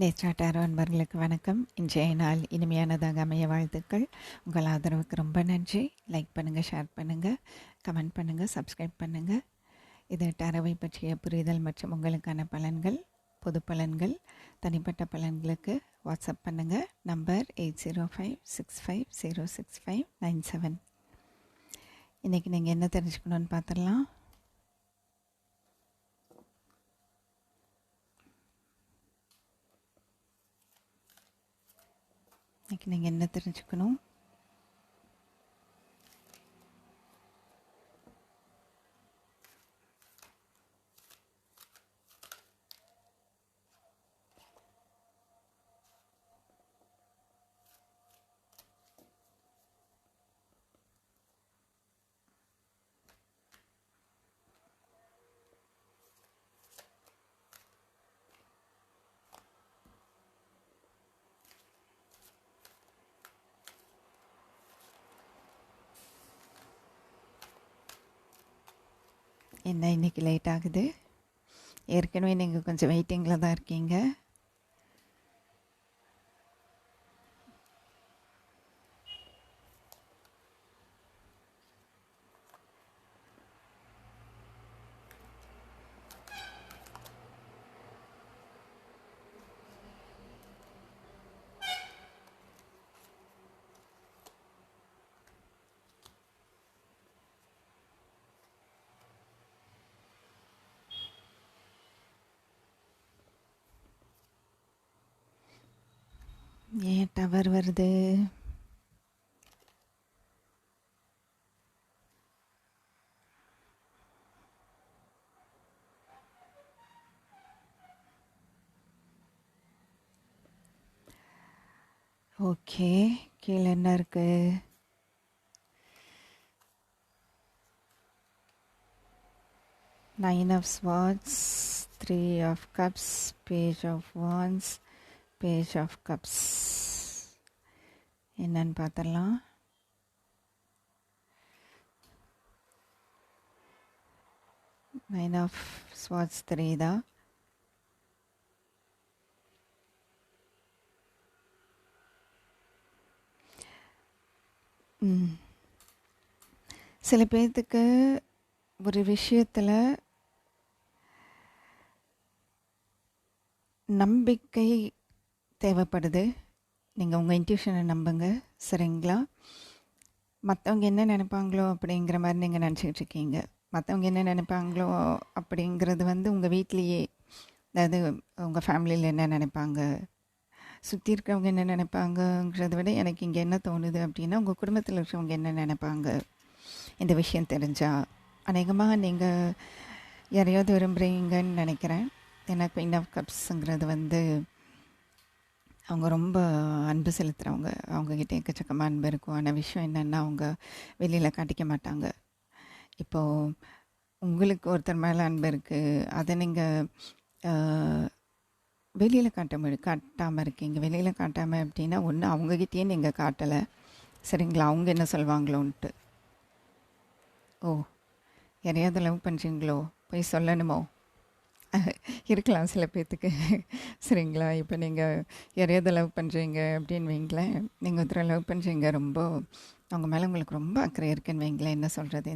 Nethra tarot அன்பர்களுக்கு வணக்கம். இன்றைய நாள் இனிமையானதாக அமைய வாழ்த்துக்கள். உங்கள் ஆதரவுக்கு ரொம்ப நன்றி. லைக் பண்ணுங்கள், ஷேர் பண்ணுங்கள், கமெண்ட் பண்ணுங்கள், சப்ஸ்கிரைப் பண்ணுங்கள். இது டாரோவை பற்றிய புரிதல் மற்றும் உங்களுக்கான பலன்கள், பொது பலன்கள், தனிப்பட்ட பலன்களுக்கு வாட்ஸ்அப் பண்ணுங்கள். நம்பர் 8056506597. இன்றைக்கி நீங்கள் என்ன தெரிஞ்சுக்கணுன்னு பார்த்துடலாம். இன்றைக்கி நீங்கள் என்ன தெரிஞ்சுக்கணும்? என்ன இன்றைக்கி லேட் ஆகுது? ஏற்கனவே நீங்கள் கொஞ்சம் வெயிட்டிங்கில் தான் இருக்கீங்க. ஏன் டவர் வருது? ஓகே, கீழே என்ன இருக்கு? Nine of Swords, Three of Cups, Page of Wands, Page of Cups. என்னன்னு பார்த்துடலாம். Nine of Swords 3 தான். சில பேர்த்துக்கு ஒரு விஷயத்தில் நம்பிக்கை தேவைப்படுது. நீங்கள் உங்கள் இன்ட்யூஷனை நம்புங்க, சரிங்களா? மற்றவங்க என்ன நினைப்பாங்களோ அப்படிங்கிற மாதிரி நீங்கள் நினச்சிக்கிட்டு இருக்கீங்க. மற்றவங்க என்ன நினைப்பாங்களோ அப்படிங்கிறது உங்கள் வீட்லேயே, அதாவது உங்கள் ஃபேமிலியில் என்ன நினைப்பாங்க, சுற்றி இருக்கிறவங்க என்ன நினைப்பாங்கங்கிறத விட எனக்கு இங்கே என்ன தோணுது அப்படின்னா, உங்கள் குடும்பத்தில் இருக்கிறவங்க என்ன நினைப்பாங்க இந்த விஷயம் தெரிஞ்சால். அநேகமாக நீங்கள் யாரையாவது விரும்புகிறீங்கன்னு நினைக்கிறேன். ஏன்னா குயின் ஆஃப் கப்ஸுங்கிறது அவங்க ரொம்ப அன்பு செலுத்துகிறவங்க. அவங்கக்கிட்ட எக்கச்சக்கமாக அன்பு இருக்கும். ஆனால் விஷயம் என்னென்னா, அவங்க வெளியில் காட்டிக்க மாட்டாங்க. இப்போது உங்களுக்கு ஒருத்தர் மேலே அன்பு இருக்குது, அதை நீங்கள் வெளியில் காட்டாமல் இருக்கீங்க. வெளியில் காட்டாமல் அப்படின்னா, ஒன்று அவங்கக்கிட்டேயே நீங்கள் காட்டலை, சரிங்களா? அவங்க என்ன சொல்லுவாங்களோன்ட்டு. ஓ, யாரையாவது லவ் பண்ணுறீங்களோ, போய் சொல்லணுமோ? இருக்கலாம் சில பேர்த்துக்கு, சரிங்களா? இப்போ நீங்கள் யாரையாவது லவ் பண்ணுறீங்க அப்படின்னு வைங்களேன், நீங்கள் ஒருத்தரை லவ் பண்ணுறீங்க, ரொம்ப அவங்க மேலே உங்களுக்கு ரொம்ப அக்கறை இருக்குன்னு வைங்களேன். என்ன சொல்கிறது,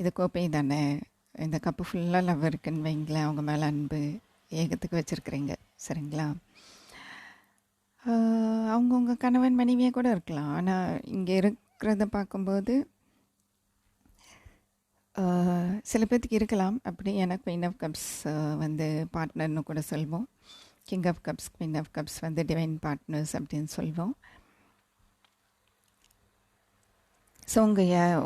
இது கோப்பை தானே, இந்த கப்பு ஃபுல்லாக லவ் இருக்குன்னு வைங்களேன். அவங்க மேலே அன்பு ஏகத்துக்கு வச்சுருக்குறீங்க, சரிங்களா? அவங்க உங்கள் கணவன் மனைவியாக கூட இருக்கலாம். ஆனால் இங்கே இருக்கிறத பார்க்கும்போது சில பேர்த்துக்கு இருக்கலாம் அப்படி. எனக்கு குயின் ஆஃப் கப்ஸ் பார்ட்னர்னு கூட சொல்வோம். King of cups, queen of cups divine partners அப்படின்னு சொல்வோம். ஸோ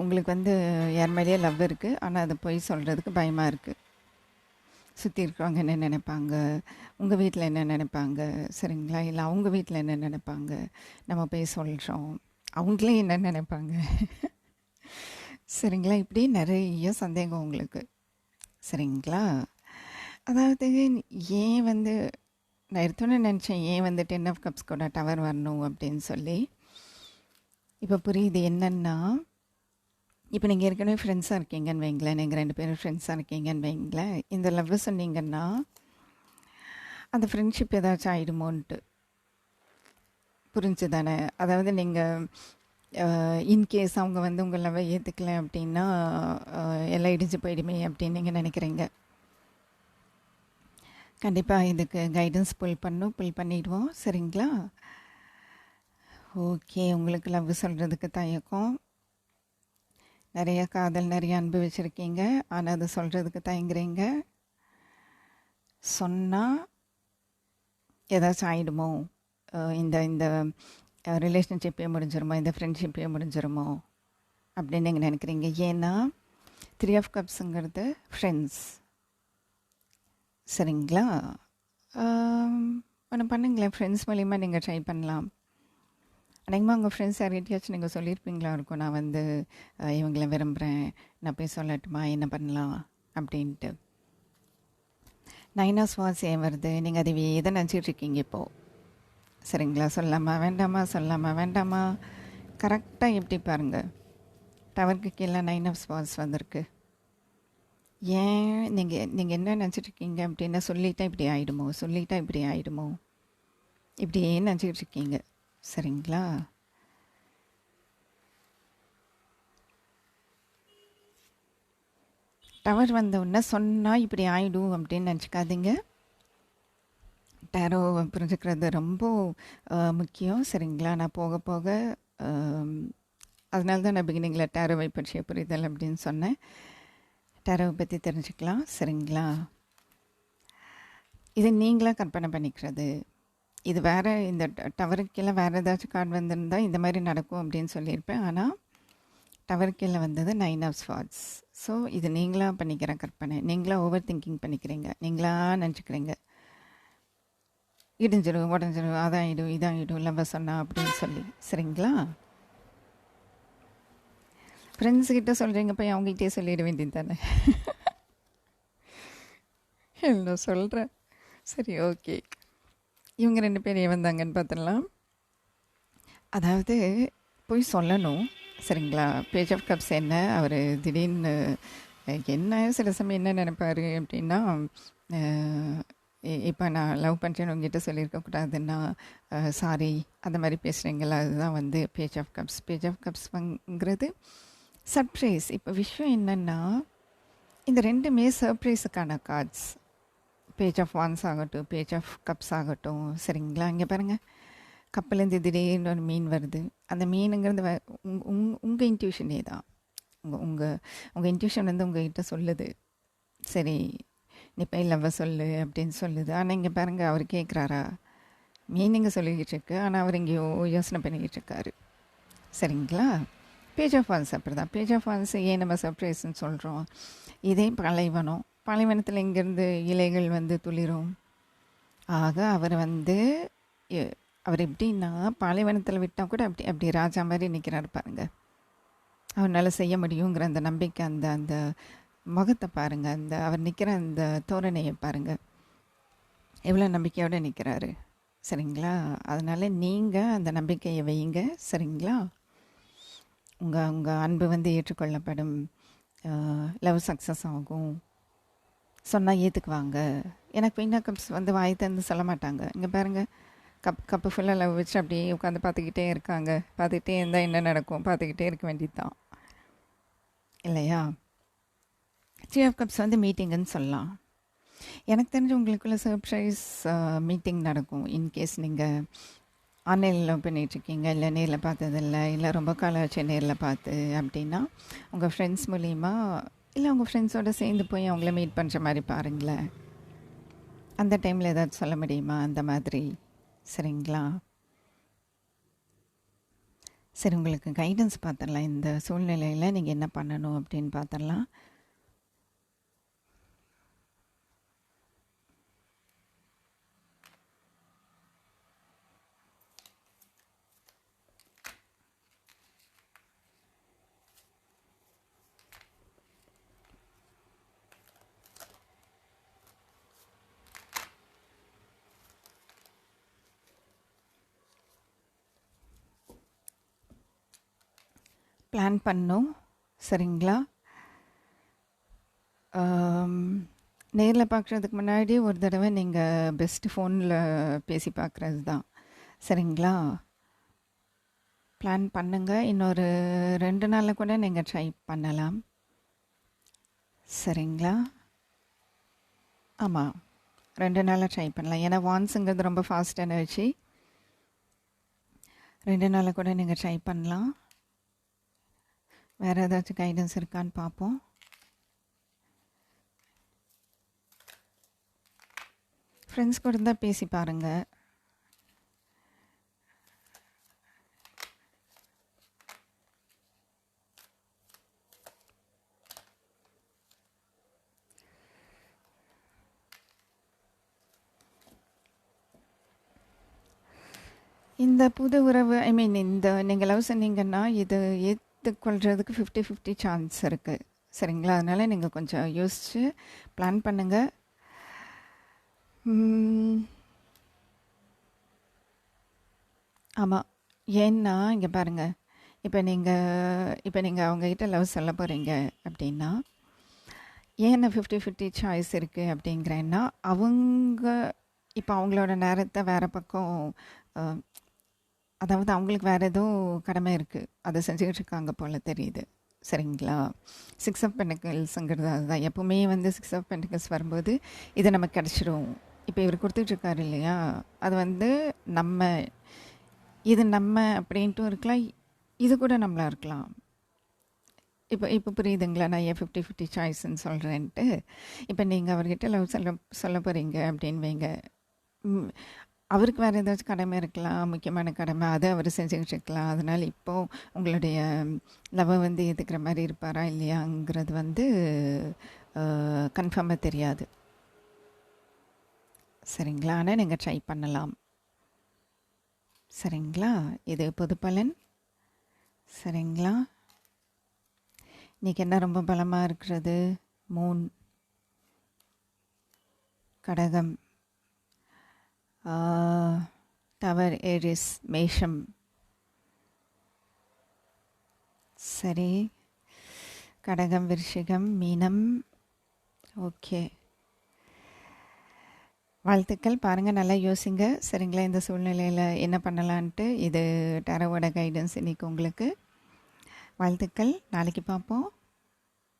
உங்களுக்கு யார் மேலேயே லவ் இருக்குது, ஆனால் அதை போய் சொல்கிறதுக்கு பயமாக இருக்குது. சுற்றி இருக்கிறவங்க என்ன நினைப்பாங்க, உங்கள் வீட்டில் என்ன நினைப்பாங்க, சரிங்களா? இல்லை அவங்க வீட்டில் என்ன நினைப்பாங்க, நம்ம போய் சொல்கிறோம், அவங்களே என்ன நினைப்பாங்க, சரிங்களா? இப்படி நிறைய சந்தேகம் உங்களுக்கு, சரிங்களா? அதாவது ஏன் நான் எடுத்தோன்னே நினச்சேன், ஏன் 10 ஆஃப் கப்ஸ் கூட டவர் வரணும் அப்படின்னு சொல்லி. இப்போ புரியுது என்னென்னா, இப்போ நீங்கள் ஏற்கனவே ஃப்ரெண்ட்ஸாக இருக்கீங்கன்னு வைங்களேன், நீங்கள் 2 பேரும் ஃப்ரெண்ட்ஸாக இருக்கீங்கன்னு வைங்களேன். இந்த லவ் சொன்னீங்கன்னா அந்த ஃப்ரெண்ட்ஷிப் ஏதாச்சும் ஆகிடுமோன்ட்டு. புரிஞ்சு தானே? அதாவது நீங்கள் இன்கேஸ் அவங்க வந்து உங்கள் லவ்வை ஏற்றுக்கல அப்படின்னா எல்லாம் இடிஞ்சு போயிடுமே அப்படின்னு நீங்கள் நினைக்கிறீங்க. கண்டிப்பாக இதுக்கு கைடன்ஸ் புல் பண்ணிடுவோம். சரிங்களா? ஓகே, உங்களுக்கு லவ் சொல்கிறதுக்கு தயக்கம், நிறைய காதல், நிறைய அன்பு வச்சுருக்கீங்க, ஆனால் அது சொல்கிறதுக்கு தயங்குறீங்க. சொன்னால் ஏதாச்சும் ஆகிடுமோ, இந்த இந்த ரிலேஷன்ஷிப்பே முடிஞ்சிருமோ, இந்த ஃப்ரெண்ட்ஷிப்பே முடிஞ்சிருமோ அப்படின்னு நீங்கள் நினைக்கிறீங்க. ஏன்னா 3 ஆஃப் கப்ஸுங்கிறது ஃப்ரெண்ட்ஸ். சரிங்களா? ஒன்று பண்ணுங்களேன், ஃப்ரெண்ட்ஸ் மூலிமா நீங்கள் ட்ரை பண்ணலாம். அநேகமாக உங்கள் ஃப்ரெண்ட்ஸ் யார்கிட்டயாச்சும் நீங்கள் சொல்லியிருப்பீங்களா இருக்கும், நான் வந்து இவங்களை விரும்புகிறேன், நான் போய் சொல்லட்டுமா, என்ன பண்ணலாம் அப்படின்ட்டு. 9 ஆஃப் ஸ்வார்ட்ஸ் ஏன் வருது? நீங்கள் அதை எதை நினச்சிட்ருக்கீங்க இப்போது? சரிங்களா? சொல்லாமா வேண்டாமா, சொல்லாமா வேண்டாமா, கரெக்டாக எப்படி பாருங்கள், டவருக்கு கீழே 9 ஆஃப் ஸ்வார்ட்ஸ் வந்திருக்கு. ஏன் நீங்கள் என்ன நினச்சிட்ருக்கீங்க அப்படின்னா, சொல்லிட்டா இப்படி ஆகிடுமோ, சொல்லிட்டா இப்படி ஆகிடுமோ, இப்படியே நினச்சிக்கிட்டு இருக்கீங்க. சரிங்களா? டவர் வந்தவுடனே சொன்னால் இப்படி ஆகிடும் அப்படின்னு நினச்சிக்காதீங்க. டேரோ புரிஞ்சுக்கிறது ரொம்ப முக்கியம். சரிங்களா? நான் போக போக அதனால தான் நான் பிகினிங்கில் டேரோவை பற்றிய புரிதல் அப்படின்னு சொன்னேன். டேரோவை பற்றி தெரிஞ்சுக்கலாம். சரிங்களா? இது நீங்களாக கற்பனை பண்ணிக்கிறது. இது வேறு, இந்த டவருக்கெல்லாம் வேறு ஏதாச்சும் கார்டு வந்திருந்தால் இந்த மாதிரி நடக்கும் அப்படின்னு சொல்லியிருப்பேன். ஆனால் டவருக்கெல்லாம் வந்தது 9 ஆஃப் ஸ்வார்ட்ஸ். ஸோ இது நீங்களாக பண்ணிக்கிற கற்பனை, நீங்களாக ஓவர் திங்கிங் பண்ணிக்கிறீங்க, நீங்களாக நினச்சிக்கிறீங்க இடிஞ்சிடும், உடஞ்சிடும், அதாகிடும், இதாகிடும், லவ்வை சொன்னா அப்படின்னு சொல்லி. சரிங்களா? ஃப்ரெண்ட்ஸுக்கிட்ட சொல்கிறீங்க, போய் அவங்ககிட்டே சொல்லிட வேண்டியது தானே. நான் சொல்கிறேன். சரி, ஓகே. இவங்க 2 பேர் ஏன் வந்தாங்கன்னு பார்த்துடலாம். அதாவது போய் சொல்லணும். சரிங்களா? பேஜ் ஆஃப் கப்ஸ் என்ன, அவர் திடீர்னு என்ன சில சமயம் என்ன நினைப்பார் அப்படின்னா, இப்போ நான் லவ் பண்ணுறேன்னு உங்ககிட்ட சொல்லியிருக்கக்கூடாதுன்னா சாரி அந்த மாதிரி பேசுகிறீங்களா, அதுதான் வந்து page of cups. Page of கப்ஸ்ங்கிறது சர்ப்ரைஸ். இப்போ விஷயம் என்னென்னா, இந்த 2மே சர்ப்ரைஸுக்கான கார்ட்ஸ். பேஜ் ஆஃப் வான்ஸ் ஆகட்டும், பேஜ் ஆஃப் கப்ஸ் ஆகட்டும். சரிங்களா? இங்கே பாருங்கள், கப்பலேருந்து திடீர்னு ஒரு மீன் வருது. அந்த மீனுங்கிறது உங்கள் இன்ட்யூஷனே தான். உங்கள் இன்ட்யூஷன் வந்து உங்கள்கிட்ட சொல்லுது, சரி நீ போய் லவ்வை சொல்லு அப்படின்னு சொல்லுது. ஆனால் இங்கே பாருங்கள், அவர் கேட்குறாரா? மீனிங்க சொல்லிக்கிட்டு இருக்கு, ஆனால் அவர் இங்கேயோ யோசனை பண்ணிக்கிட்டு இருக்காரு. சரிங்களா? பேஜ் ஆஃப் வான்ஸ் அப்படி தான். பேஜ் ஆஃப் வான்ஸ் ஏன் நம்ம சர்ப்ரைஸ்ன்னு சொல்கிறோம்? இதே பாலைவனத்தில் இங்கேருந்து இலைகள் வந்து துளிரும். ஆக அவர் வந்து அவர் எப்படின்னா, பாலைவனத்தில் விட்டால் கூட அப்படி ராஜா மாதிரி நிற்கிறாரு பாருங்கள். அவரால் செய்ய முடியுங்கிற அந்த நம்பிக்கை, அந்த அந்த முகத்தை பாருங்கள், அந்த அவர் நிற்கிற அந்த தோரணையை பாருங்கள், எவ்வளோ நம்பிக்கையோடு நிற்கிறாரு. சரிங்களா? அதனால் நீங்கள் அந்த நம்பிக்கையை வைங்க. சரிங்களா? உங்கள் அன்பு வந்து ஏற்றுக்கொள்ளப்படும், லவ் சக்ஸஸ் ஆகும். சொன்னால் ஏற்றுக்குவாங்க. எனக்கு குயின் ஆஃப் கப்ஸ் வந்து வாய் தந்து சொல்ல மாட்டாங்க. இங்கே பாருங்கள், கப்பு ஃபுல்லாக லவ் வச்சு அப்படியே உட்காந்து பார்த்துக்கிட்டே இருக்காங்க. பார்த்துக்கிட்டே இருந்தால் என்ன நடக்கும்? பார்த்துக்கிட்டே இருக்க வேண்டியது தான், இல்லையா? 3 ஆஃப் கப்ஸ் வந்து மீட்டிங்குன்னு சொல்லலாம். எனக்கு தெரிஞ்சு உங்களுக்குள்ள சர்ப்ரைஸ் மீட்டிங் நடக்கும். இன்கேஸ் நீங்கள் ஆன்லைனில் லவ் பண்ணிகிட்ருக்கீங்க, இல்லை நேரில் பார்த்ததில்ல, இல்லை ரொம்ப காலம் ஆச்சு நேரில் பார்த்து அப்படின்னா, உங்கள் ஃப்ரெண்ட்ஸ் மூலிமா, இல்லை உங்கள் ஃப்ரெண்ட்ஸோடு சேர்ந்து போய் அவங்கள மீட் பண்ணுற மாதிரி பாருங்களேன். அந்த டைமில் ஏதாவது சொல்ல முடியுமா அந்த மாதிரி? சரிங்களா? சரி, உங்களுக்கு கைடன்ஸ் பார்த்துடலாம். இந்த சூழ்நிலையில் நீங்கள் என்ன பண்ணணும் அப்படின்னு பார்த்துடலாம். பிளான் பண்ணணும். சரிங்களா? நேரில் பார்க்குறதுக்கு முன்னாடி ஒரு தடவை நீங்கள் பெஸ்ட்டு ஃபோனில் பேசி பார்க்குறது தான். சரிங்களா? பிளான் பண்ணுங்கள். இன்னொரு 2 நாளில் கூட நீங்கள் ட்ரை பண்ணலாம். சரிங்களா? ஆமாம், 2 நாளில் ட்ரை பண்ணலாம். ஏன்னா வான்ஸுங்கிறது ரொம்ப ஃபாஸ்ட் எனர்ஜி. 2 நாளில் கூட நீங்கள் ட்ரை பண்ணலாம். வேறு ஏதாச்சும் கைடன்ஸ் இருக்கான்னு பார்ப்போம். ஃப்ரெண்ட்ஸ் கூட இருந்தால் பேசி பாருங்கள். இந்த புது உறவு இந்த நீங்கள் லவ் சொன்னீங்கன்னா இது ஏற்றுக்கொள்கிறதுக்கு 50-50 சான்ஸ் இருக்குது. சரிங்களா? அதனால் நீங்கள் கொஞ்சம் யோசித்து பிளான் பண்ணுங்கள். ஆமாம், ஏன்னா இங்கே பாருங்கள், இப்போ நீங்கள் அவங்கக்கிட்ட லவ் சொல்ல போகிறீங்க அப்படின்னா ஏன் 50-50 சாய்ஸ் இருக்குது அப்படிங்கிறேன்னா, அவங்க இப்போ அவங்களோட நேரத்தை வேறு பக்கம், அதாவது அவங்களுக்கு வேறு ஏதோ கடமை இருக்குது, அதை செஞ்சுக்கிட்டு இருக்காங்க போல் தெரியுது. சரிங்களா? 6 ஆஃப் பென்டிகிள்ஸுங்கிறது அதுதான். எப்போவுமே 6 ஆஃப் பென்டிகிள்ஸ் வரும்போது இது நமக்கு கிடச்சிரும். இப்போ இவர் கொடுத்துட்ருக்காரு இல்லையா, அது இது நம்ம அப்படின்ட்டும் இருக்கலாம், இது கூட நம்மளாக இருக்கலாம். இப்போ புரியுதுங்களா நான் ஏன் 50-50 சாய்ஸ்ன்னு சொல்கிறேன்ட்டு? இப்போ நீங்கள் அவர்கிட்ட லவ் சொல்ல போகிறீங்க அப்படின்னு வைங்க, அவருக்கு வேறு ஏதாச்சும் கடமை இருக்கலாம், முக்கியமான கடமை, அதை அவர் செஞ்சுக்கிட்டு இருக்கலாம். அதனால் இப்போது உங்களுடைய லவ்வை ஏற்றுக்கிற மாதிரி இருப்பாரா இல்லையாங்கிறது கன்ஃபார்மாக தெரியாது. சரிங்களா? ஆனால் நீங்கள் ட்ரை பண்ணலாம். சரிங்களா? இது பொது பலன். சரிங்களா? இன்றைக்கி என்ன ரொம்ப பலமாக இருக்கிறது? மூன், கடகம், டவர், ஏரிஸ், மேஷம். சரி, கடகம், விருஷிகம், மீனம். ஓகே, வாழ்த்துக்கள். பாருங்கள், நல்லா யோசிங்க. சரிங்களா? இந்த சூழ்நிலையில் என்ன பண்ணலான்ட்டு. இது டேரோவோட கைடன்ஸ் இன்றைக்கி உங்களுக்கு. வாழ்த்துக்கள். நாளைக்கு பார்ப்போம்.